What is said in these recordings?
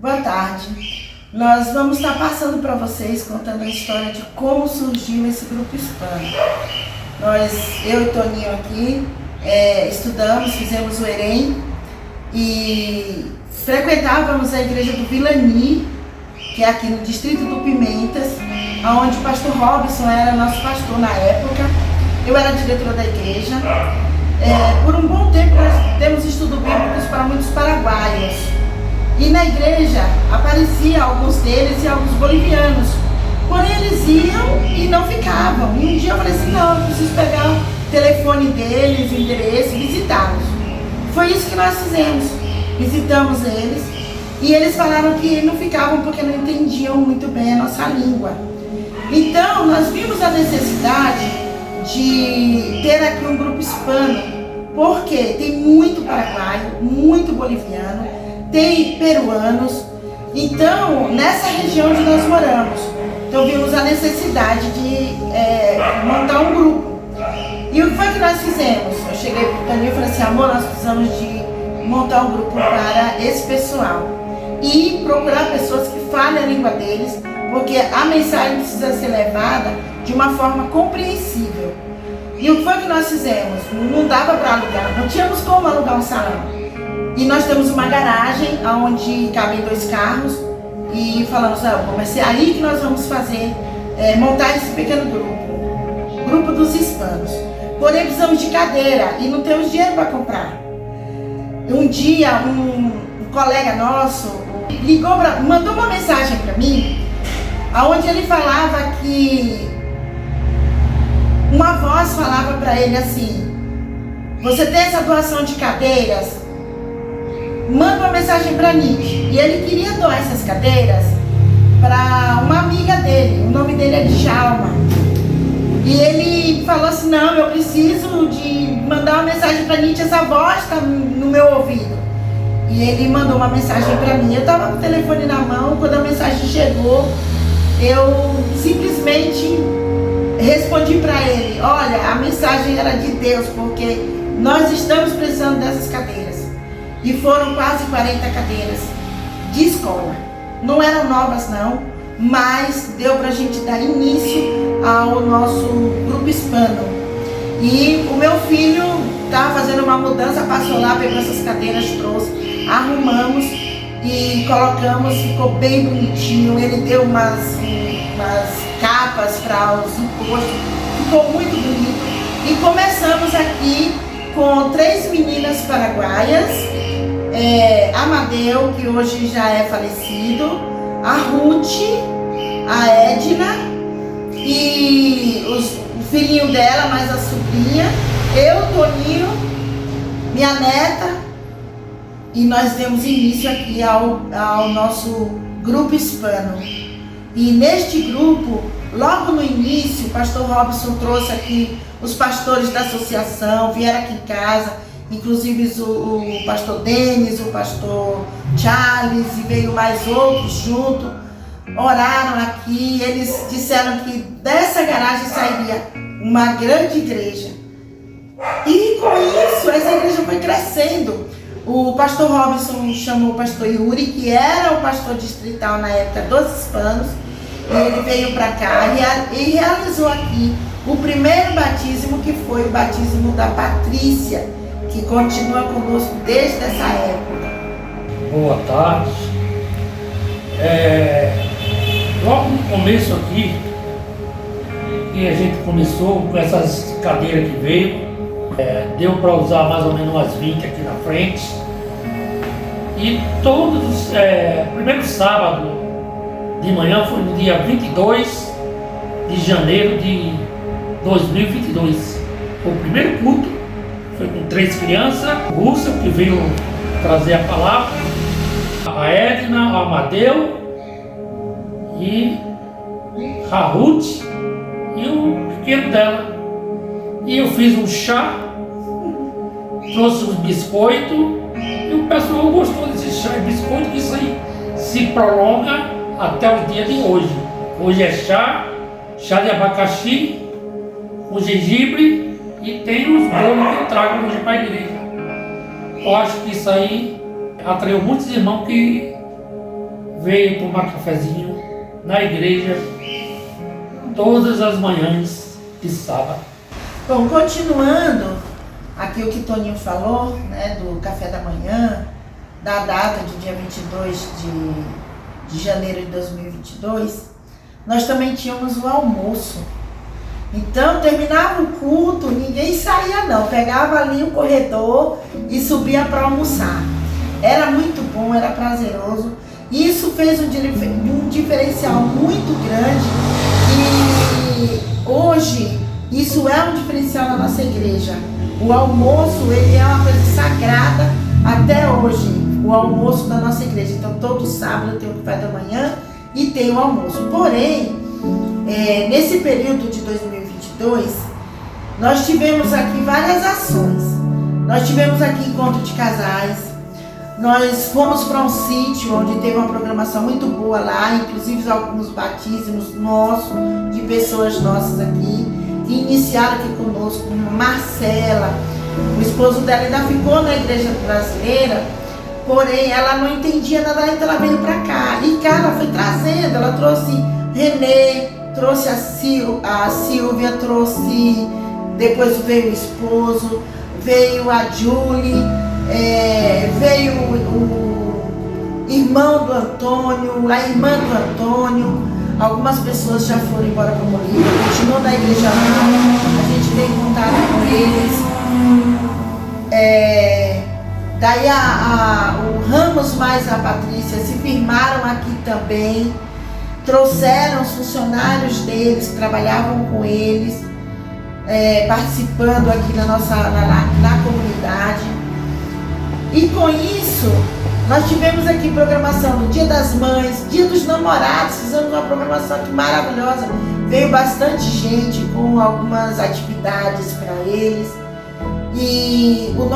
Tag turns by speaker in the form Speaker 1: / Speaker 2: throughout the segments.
Speaker 1: Boa tarde. Nós vamos estar passando para vocês, contando a história de como surgiu esse grupo hispano. Eu e Toninho aqui, estudamos, fizemos o EREM e frequentávamos a igreja do Vilani, que é aqui no distrito do Pimentas, onde o pastor Robson era nosso pastor na época. Eu era diretora da igreja. Por um bom tempo nós temos estudo bíblicos para muitos paraguaios. E na igreja apareciam alguns deles e alguns bolivianos. Porém eles iam e não ficavam. E um dia eu falei assim, não, eu preciso pegar o telefone deles, o endereço e visitá-los. Foi isso que nós fizemos. Visitamos eles e eles falaram que não ficavam porque não entendiam muito bem a nossa língua. Então nós vimos a necessidade de ter aqui um grupo hispano, porque tem muito paraguaio, muito boliviano, tem peruanos. Então, nessa região onde nós moramos, então vimos a necessidade de montar um grupo. E o que foi que nós fizemos? Eu cheguei para o Toninho e falei assim, amor, nós precisamos de montar um grupo para esse pessoal e procurar pessoas que falem a língua deles, porque a mensagem precisa ser levada de uma forma compreensível. E o que foi que nós fizemos? Não dava para alugar, não tínhamos como alugar um salão. E nós temos uma garagem onde cabem 2 carros e falamos, vai ser aí que nós vamos fazer, montar esse pequeno grupo dos hispanos. Porém precisamos de cadeira e não temos dinheiro para comprar. Um dia um colega nosso mandou uma mensagem para mim, onde ele falava que uma voz falava para ele assim, você tem essa doação de cadeiras? Manda uma mensagem para Nick. E ele queria doar essas cadeiras para uma amiga dele, o nome dele é Djalma. E ele falou assim, não, eu preciso de mandar uma mensagem para Nick, essa voz está no meu ouvido. E ele mandou uma mensagem para mim, eu estava com o telefone na mão, quando a mensagem chegou, eu simplesmente respondi para ele, olha, a mensagem era de Deus, porque nós estamos precisando dessas cadeiras. E foram quase 40 cadeiras de escola. Não eram novas não, mas deu para a gente dar início ao nosso grupo hispano. E o meu filho estava fazendo uma mudança, passou lá, pegou essas cadeiras, trouxe, arrumamos e colocamos, ficou bem bonitinho. Ele deu umas capas para os encostos, ficou muito bonito. E começamos aqui com 3 meninas paraguaias, Amadeu, que hoje já é falecido, a Ruth, a Edna e o filhinho dela, mais a sobrinha, eu, Toninho, minha neta, e nós demos início aqui ao nosso grupo hispano. E neste grupo, logo no início, o pastor Robson trouxe aqui os pastores da associação, vieram aqui em casa, inclusive o pastor Denis, o pastor Charles, e veio mais outros junto, oraram aqui, eles disseram que dessa garagem sairia uma grande igreja. E com isso, essa igreja foi crescendo. O pastor Robson chamou o pastor Yuri, que era o pastor distrital na época dos hispanos, e ele veio para cá e realizou aqui o primeiro batismo, que foi o batismo da Patrícia, que continua conosco desde essa época.
Speaker 2: Boa tarde. Logo no começo aqui, que a gente começou com essas cadeiras que veio, deu para usar mais ou menos umas 20 aqui na frente. E todos, primeiro sábado de manhã foi no dia 22 de janeiro de 2022. Foi o primeiro culto, foi com 3 crianças, o Russell, que veio trazer a palavra, a Edna, o Amadeu e a Ruth e o pequeno dela. E eu fiz um chá, trouxe uns biscoitos e o pessoal gostou desse chá e biscoito, que isso aí se prolonga até o dia de hoje. Hoje é chá de abacaxi com gengibre e tem os bolos que eu trago hoje para a igreja. Eu acho que isso aí atraiu muitos irmãos que veio tomar cafezinho na igreja todas as manhãs de sábado.
Speaker 1: Bom, continuando aqui o que Toninho falou, né, do café da manhã, da data de dia 22 de janeiro de 2022, nós também tínhamos o almoço. Então, terminava o culto, ninguém saía não, pegava ali o corredor e subia para almoçar. Era muito bom, era prazeroso. E isso fez um diferencial muito grande e hoje isso é um diferencial na nossa igreja. O almoço, ele é uma coisa sagrada até hoje, o almoço da nossa igreja. Então, todo sábado tem o café da manhã e tem o almoço. Porém, nesse período de 2022, nós tivemos aqui várias ações. Nós tivemos aqui encontro de casais. Nós fomos para um sítio onde teve uma programação muito boa lá, inclusive alguns batismos nossos, de pessoas nossas aqui, que iniciaram aqui conosco, como Marcela. O esposo dela ainda ficou na igreja brasileira, porém ela não entendia nada, então ela veio para cá. E cá ela foi trazendo, ela trouxe Renê, trouxe a Silvia, trouxe, depois veio o esposo, veio a Julie, veio o irmão do Antônio, a irmã do Antônio. Algumas pessoas já foram embora para Bolívia, continuam na igreja lá, a gente tem contato com eles. Daí o Ramos mais a Patrícia se firmaram aqui também, trouxeram os funcionários deles, que trabalhavam com eles, participando aqui na comunidade. E com isso, nós tivemos aqui programação do Dia das Mães, Dia dos Namorados, fizemos uma programação aqui maravilhosa. Veio bastante gente com algumas atividades para eles. E o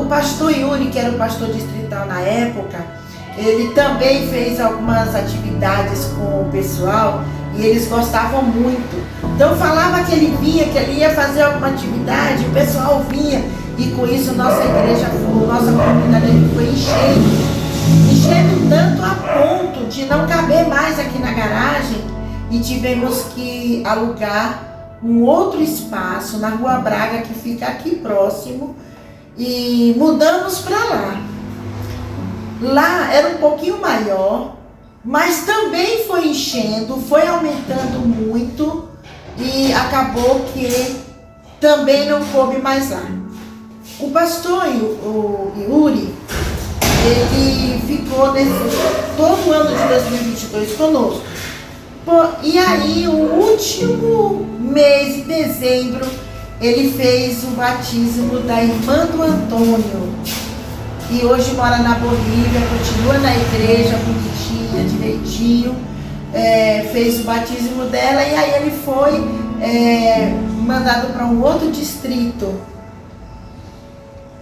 Speaker 1: pastor Yuri, que era o pastor distrital na época, ele também fez algumas atividades com o pessoal e eles gostavam muito. Então falava que ele vinha, que ele ia fazer alguma atividade, o pessoal vinha. E com isso nossa igreja, nossa comunidade foi enchendo tanto a ponto de não caber mais aqui na garagem e tivemos que alugar um outro espaço na Rua Braga, que fica aqui próximo, e mudamos para lá. Lá era um pouquinho maior, mas também foi enchendo, foi aumentando muito e acabou que também não coube mais lá. O pastor o Yuri, ele ficou todo o ano de 2022 conosco. E aí, o último mês de dezembro, ele fez o batismo da irmã do Antônio. E hoje mora na Bolívia, continua na igreja, bonitinha, direitinho. Fez o batismo dela e aí ele foi mandado para um outro distrito.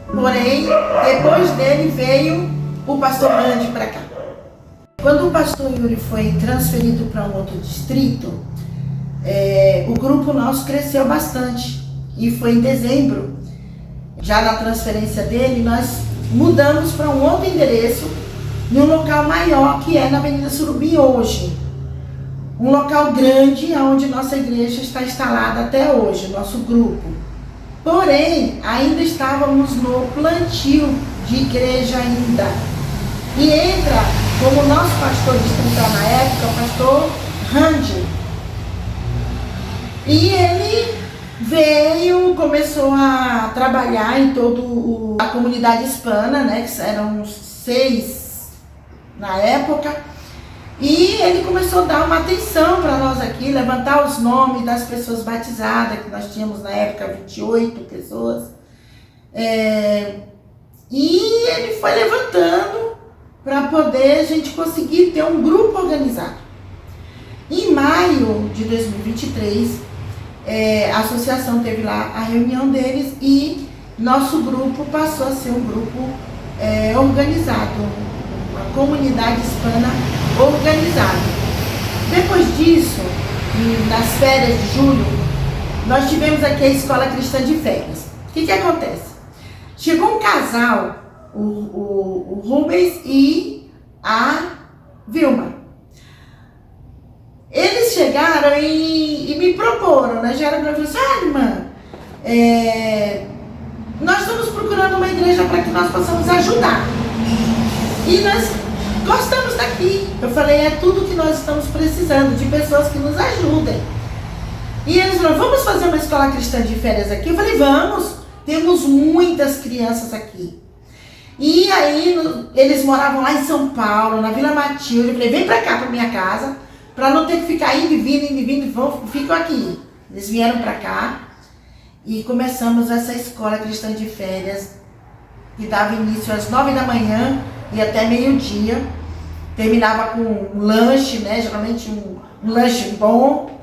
Speaker 1: Porém, depois dele veio o pastor Randy para cá. Quando o pastor Yuri foi transferido para um outro distrito, o grupo nosso cresceu bastante. E foi em dezembro, já na transferência dele, nós mudamos para um outro endereço, num local maior, que é na Avenida Surubim hoje. Um local grande, onde nossa igreja está instalada até hoje, nosso grupo. Porém, ainda estávamos no plantio de igreja ainda. E entra como nosso pastor distrital na época, o pastor Randy. E ele veio, começou a trabalhar em toda a comunidade hispana, né, que eram 6 na época. E ele começou a dar uma atenção para nós aqui, levantar os nomes das pessoas batizadas, que nós tínhamos na época 28 pessoas. E ele foi levantando para poder a gente conseguir ter um grupo organizado. Em maio de 2023, a associação teve lá a reunião deles e nosso grupo passou a ser um grupo organizado, uma comunidade hispana organizada. Depois disso, nas férias de julho, nós tivemos aqui a Escola Cristã de Férias. O que acontece? Chegou um casal, o Rubens e a Vilma. chegaram e me proporam, né? Já era para assim, irmã, nós estamos procurando uma igreja para que nós possamos ajudar. E nós gostamos daqui. Eu falei, é tudo que nós estamos precisando, de pessoas que nos ajudem. E eles falaram, vamos fazer uma escola cristã de férias aqui? Eu falei, vamos, temos muitas crianças aqui. E aí, eles moravam lá em São Paulo, na Vila Matilde. Eu falei, vem pra cá, pra minha casa, pra não ter que ficar indo e vindo, ficam aqui. Eles vieram pra cá e começamos essa escola cristã de férias, que dava início às 9 da manhã e até meio-dia. Terminava com um lanche, né? Geralmente um lanche bom.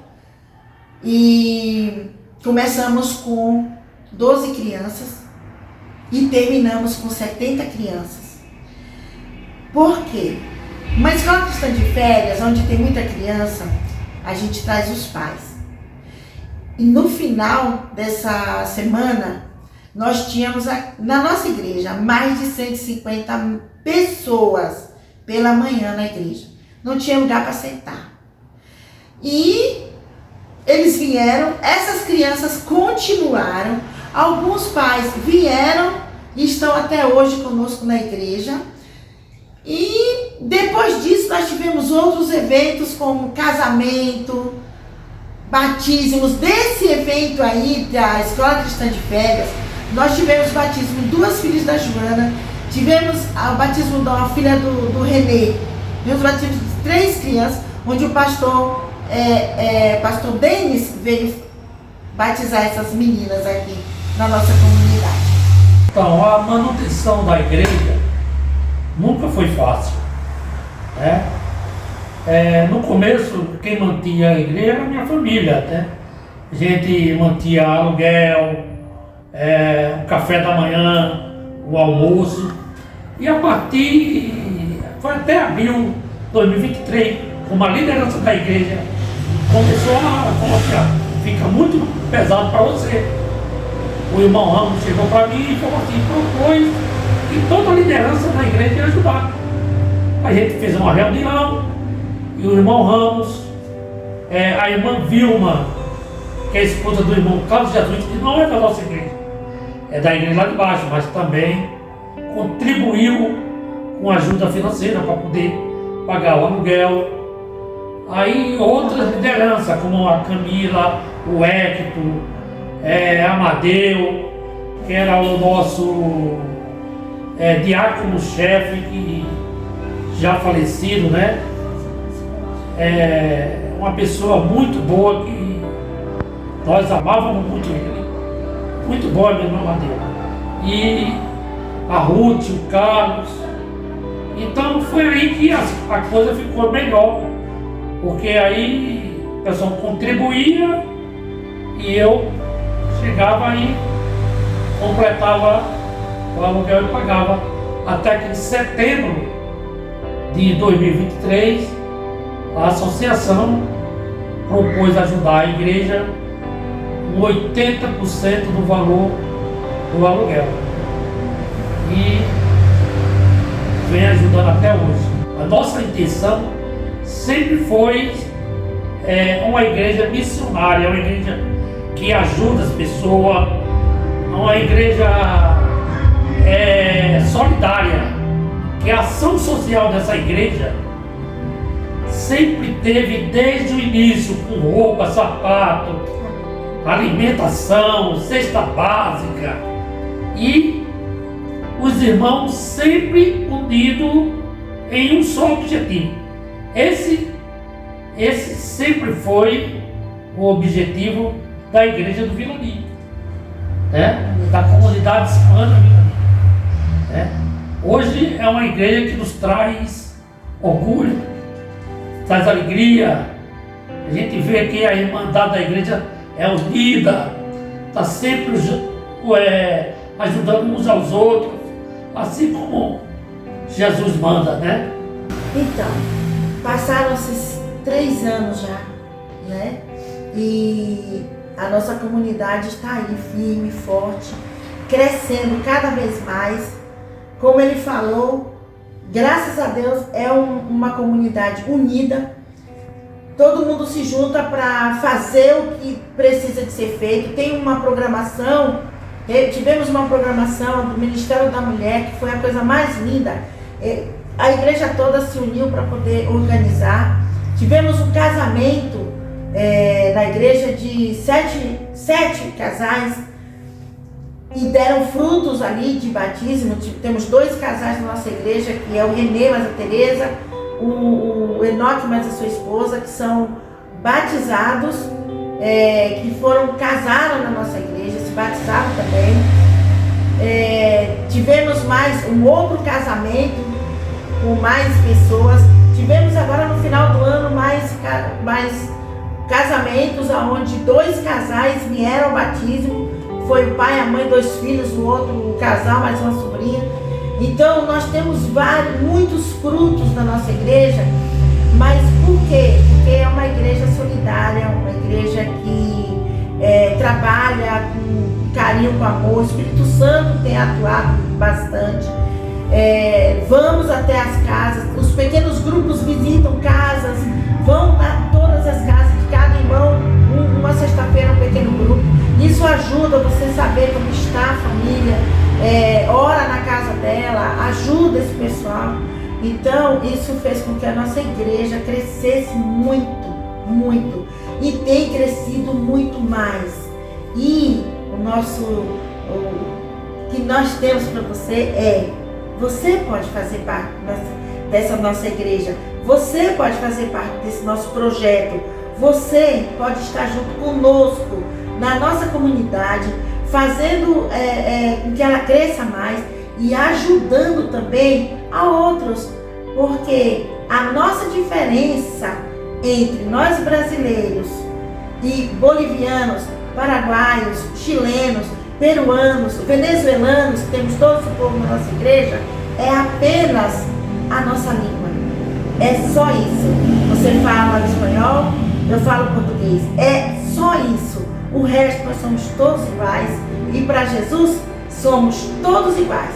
Speaker 1: E começamos com 12 crianças. E terminamos com 70 crianças. Por quê? Uma escola cristã de férias, onde tem muita criança, a gente traz os pais. E no final dessa semana, nós tínhamos na nossa igreja mais de 150 pessoas pela manhã na igreja. Não tinha lugar para sentar. E eles vieram, essas crianças continuaram. Alguns pais vieram e estão até hoje conosco na igreja. E depois disso nós tivemos outros eventos como casamento, batismos. Desse evento aí da Escola Cristã de Férias, nós tivemos batismo de 2 filhas da Joana, tivemos o batismo da filha do Renê, tivemos o batismo de 3 crianças, onde o pastor Denis veio batizar essas meninas aqui na nossa comunidade.
Speaker 2: Então, a manutenção da igreja nunca foi fácil, né? No começo, quem mantinha a igreja era a minha família, né? A gente mantinha aluguel, o café da manhã, o almoço, e a partir, foi até abril de 2023, como a liderança da igreja começou a colocar, fica muito pesado para você. O irmão Ramos chegou para mim e falou assim, propôs que toda a liderança da igreja ia ajudar. A gente fez uma reunião e o irmão Ramos, a irmã Vilma, que é a esposa do irmão Carlos Jesus, que não é da nossa igreja, é da igreja lá de baixo, mas também contribuiu com ajuda financeira para poder pagar o aluguel. Aí outras lideranças, como a Camila, o Hector, Amadeu, que era o nosso diácono-chefe, que já falecido, né? Uma pessoa muito boa, que nós amávamos muito ele. Muito boa, meu irmão Amadeu. E a Ruth, o Carlos. Então foi aí que a coisa ficou melhor, porque aí o pessoal contribuía e eu chegava aí, completava o aluguel e pagava. Até que em setembro de 2023, a associação propôs ajudar a igreja com 80% do valor do aluguel. E vem ajudando até hoje. A nossa intenção sempre foi uma igreja missionária, uma igreja que ajuda as pessoas, uma igreja solidária, que a ação social dessa igreja sempre teve desde o início, com roupa, sapato, alimentação, cesta básica, e os irmãos sempre unidos em um só objetivo. Esse sempre foi o objetivo da igreja do Vila Nilo, né? Da comunidade hispana Vila Nilo, né? Hoje é uma igreja que nos traz orgulho, traz alegria. A gente vê que a irmandade da igreja é unida, está sempre ajudando uns aos outros, assim como Jesus manda, né?
Speaker 1: Então, passaram-se 3 anos já, né? E a nossa comunidade está aí firme, forte, crescendo cada vez mais. Como ele falou, graças a Deus é uma comunidade unida. todo mundo se junta para fazer o que precisa de ser feito. Tem uma programação, tivemos uma programação do Ministério da Mulher, que foi a coisa mais linda. A igreja toda se uniu para poder organizar. Tivemos um casamento na igreja de sete casais, e deram frutos ali de batismo. Temos 2 casais na nossa igreja, que é o Renê mais a Tereza, o Enoque mais a sua esposa, que são batizados, que casaram na nossa igreja, se batizaram também. Tivemos mais um outro casamento com mais pessoas. Tivemos agora no final do ano mais casamentos, onde 2 casais vieram ao batismo. Foi o pai, a mãe, 2 filhos, o outro casal, mais uma sobrinha. Então nós temos muitos frutos na nossa igreja. Mas por quê? Porque é uma igreja solidária, uma igreja que trabalha com carinho, com amor. O Espírito Santo tem atuado bastante. Vamos até as casas, os pequenos grupos visitam casas, vão a todas as casas de cada irmão, uma sexta-feira um pequeno grupo. Isso ajuda você saber como está a família, ora na casa dela, ajuda esse pessoal. Então isso fez com que a nossa igreja crescesse muito, muito, e tem crescido muito mais. E o que nós temos para você você pode fazer parte dessa nossa igreja, você pode fazer parte desse nosso projeto, você pode estar junto conosco na nossa comunidade, fazendo com que ela cresça mais e ajudando também a outros, porque a nossa diferença entre nós brasileiros e bolivianos, paraguaios, chilenos, peruanos, venezuelanos, que temos todo esse povo na nossa igreja, é apenas a nossa língua. É só isso. Você fala espanhol, eu falo português. É só isso. O resto nós somos todos iguais. E para Jesus somos todos iguais.